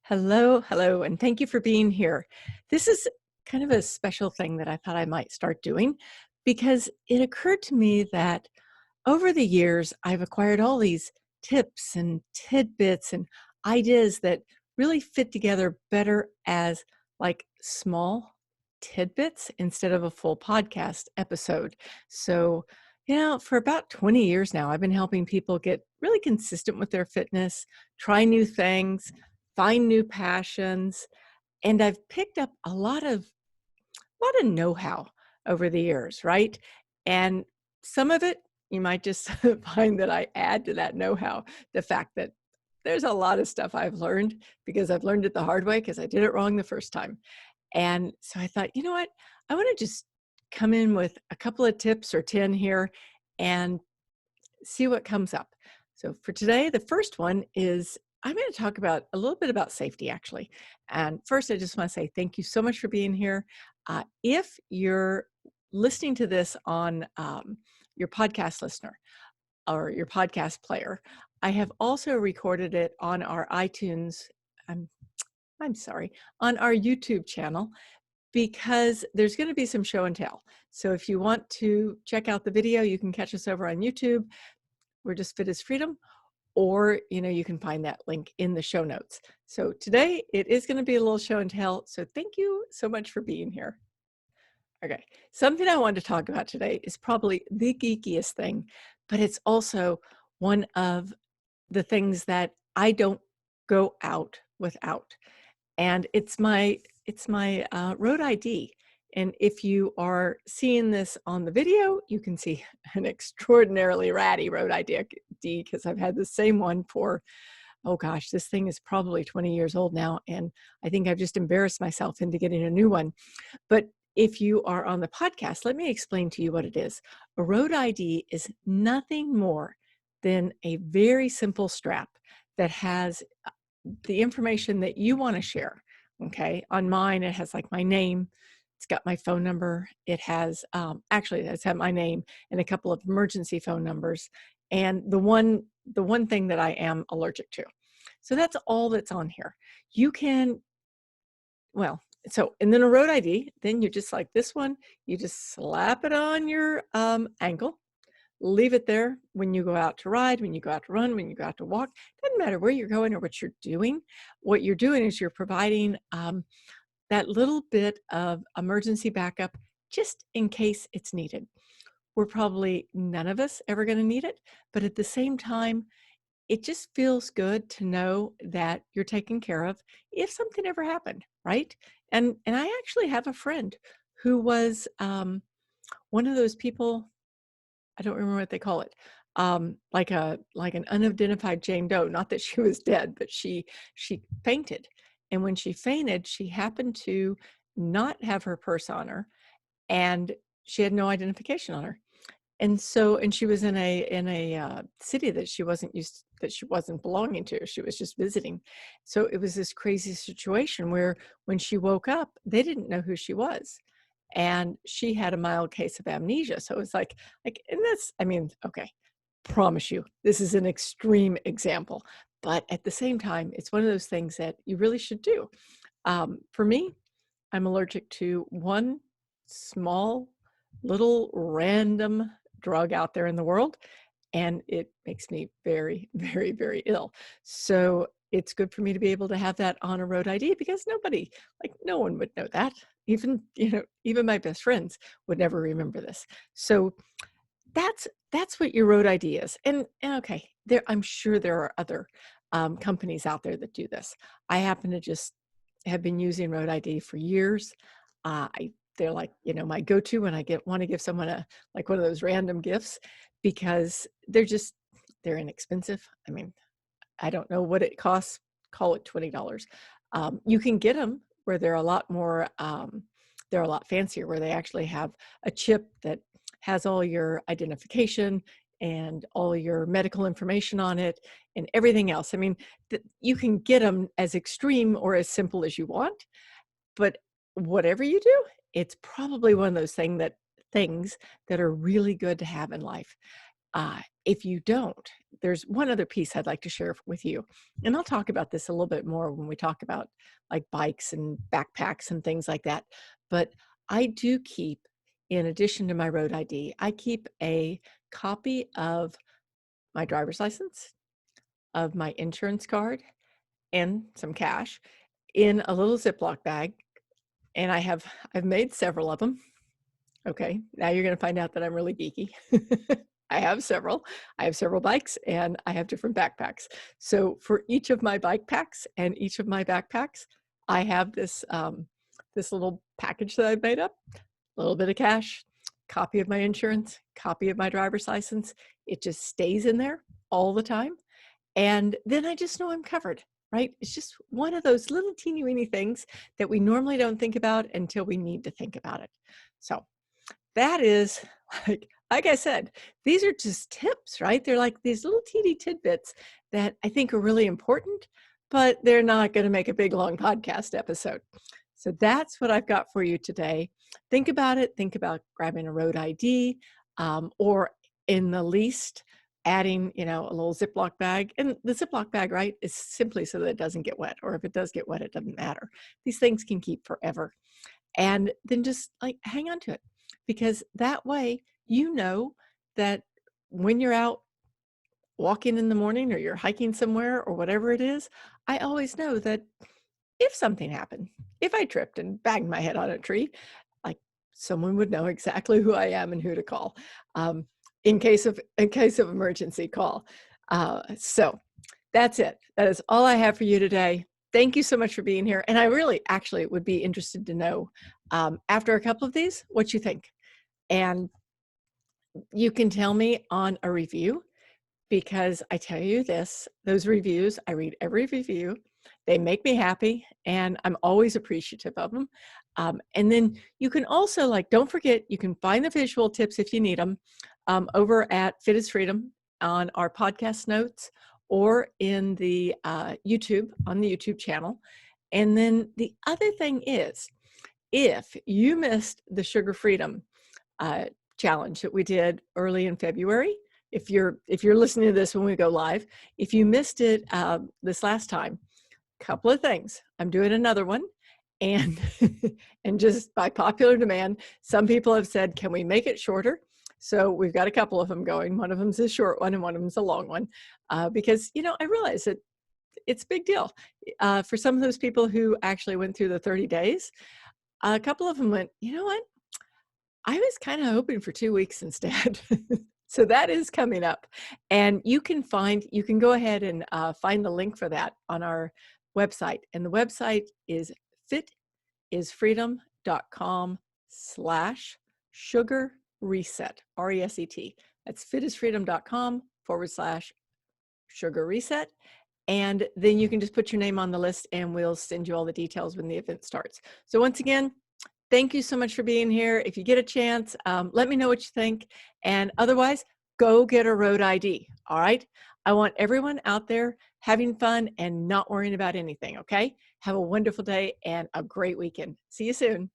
Hello, hello, and thank you for being here. This is kind of a special thing that I thought I might start doing because it occurred to me that over the years, I've acquired all these tips and tidbits and ideas that really fit together better as like small tidbits instead of a full podcast episode. So, for about 20 years now, I've been helping people get really consistent with their fitness, try new things, find new passions, and I've picked up a lot of know-how over the years, right? And some of it, you might just find that I add to that know-how, the fact that there's a lot of stuff I've learned because I've learned it the hard way because I did it wrong the first time. And so I thought, you know what? I want to just come in with a couple of tips or 10 here and see what comes up. So for today, the first one is I'm going to talk about a little bit about safety, actually. And first, I just want to say thank you so much for being here. If you're listening to this on your podcast listener or your podcast player, I have also recorded it on our iTunes. I'm I'm sorry, on our YouTube channel because there's going to be some show and tell. So if you want to check out the video, you can catch us over on YouTube. We're just Fit as Freedom, or you can find that link in the show notes. So today it is going to be a little show and tell. So thank you so much for being here. Okay, something I wanted to talk about today is probably the geekiest thing, but it's also one of the things that I don't go out without, and it's my road ID. And if you are seeing this on the video, you can see an extraordinarily ratty road ID because I've had the same one for, oh gosh, this thing is probably 20 years old now, and I think I've just embarrassed myself into getting a new one. But if you are on the podcast, let me explain to you what it is. A road ID is nothing more than a very simple strap that has the information that you want to share. Okay. On mine, it has like my name. It's got my phone number. It has, actually, it's had my name and a couple of emergency phone numbers and the one thing that I am allergic to. So that's all that's on here. You can, well, and then a road ID, then you just like this one, you just slap it on your ankle, leave it there when you go out to ride, when you go out to run, when you go out to walk. Doesn't matter where you're going or what you're doing. What you're doing is you're providing that little bit of emergency backup just in case it's needed. We're probably none of us ever going to need it, but at the same time, it just feels good to know that you're taken care of if something ever happened, right? And I actually have a friend who was one of those people. I don't remember what they call it. Like an unidentified Jane Doe. Not that she was dead, but she fainted. And when she fainted, she happened to not have her purse on her, and she had no identification on her. And she was in a city that she wasn't belonging to. She was just visiting. So it was this crazy situation where when she woke up, they didn't know who she was. And she had a mild case of amnesia. So it was and that's, I mean, okay, promise you, this is an extreme example. But at the same time, it's one of those things that you really should do. For me, I'm allergic to one small little random drug out there in the world, and it makes me very, very, very ill. So it's good for me to be able to have that on a road ID because no one would know that. Even my best friends would never remember this. So that's what your road ID is. And okay, I'm sure there are other companies out there that do this. I happen to just have been using road ID for years. They're like, my go-to when I want to give someone one of those random gifts because they're inexpensive. I mean, I don't know what it costs. Call it $20. You can get them where they're a lot more, they're a lot fancier, where they actually have a chip that has all your identification and all your medical information on it and everything else. I mean, you can get them as extreme or as simple as you want, but whatever you do, it's probably one of those things that are really good to have in life. If you don't, there's one other piece I'd like to share with you. And I'll talk about this a little bit more when we talk about like bikes and backpacks and things like that. But I do keep, in addition to my road ID, I keep a copy of my driver's license, of my insurance card, and some cash in a little Ziploc bag. And I've made several of them. Okay, now you're going to find out that I'm really geeky. I have several. I have several bikes and I have different backpacks. So for each of my bike packs and each of my backpacks, I have this little package that I've made up, a little bit of cash, copy of my insurance, copy of my driver's license. It just stays in there all the time. And then I just know I'm covered, right? It's just one of those little teeny weeny things that we normally don't think about until we need to think about it. So that is like I said, these are just tips, right? They're like these little teeny tidbits that I think are really important, but they're not going to make a big long podcast episode. So that's what I've got for you today. Think about it. Think about grabbing a road ID, or in the least, adding, a little Ziploc bag. And the Ziploc bag, right, is simply so that it doesn't get wet. Or if it does get wet, it doesn't matter. These things can keep forever. And then just like hang on to it, because that way you know that when you're out walking in the morning or you're hiking somewhere or whatever it is, I always know that if something happened, if I tripped and banged my head on a tree, like someone would know exactly who I am and who to call, in case of emergency call. So that's it. That is all I have for you today. Thank you so much for being here. And I really actually would be interested to know, after a couple of these, what you think. And you can tell me on a review, because I tell you this, those reviews, I read every review. They make me happy and I'm always appreciative of them. And then you can also, don't forget, you can find the visual tips if you need them, over at Fit is Freedom on our podcast notes, or in the YouTube, on the YouTube channel. And then the other thing is, if you missed the Sugar Freedom challenge that we did early in February, if you're listening to this when we go live, if you missed it this last time, couple of things. I'm doing another one, and and just by popular demand, some people have said, can we make it shorter? So we've got a couple of them going. One of them's a short one and one of them's a long one, because I realize that it's a big deal for some of those people who actually went through the 30 days. A couple of them went, you know what? I was kind of hoping for 2 weeks instead. So that is coming up. And you can go ahead and find the link for that on our website. And the website is fitisfreedom.com/sugar reset, RESET. That's fitisfreedom.com/sugar reset. And then you can just put your name on the list and we'll send you all the details when the event starts. So once again, thank you so much for being here. If you get a chance, let me know what you think. And otherwise, go get a road ID. All right. I want everyone out there having fun and not worrying about anything. Okay. Have a wonderful day and a great weekend. See you soon.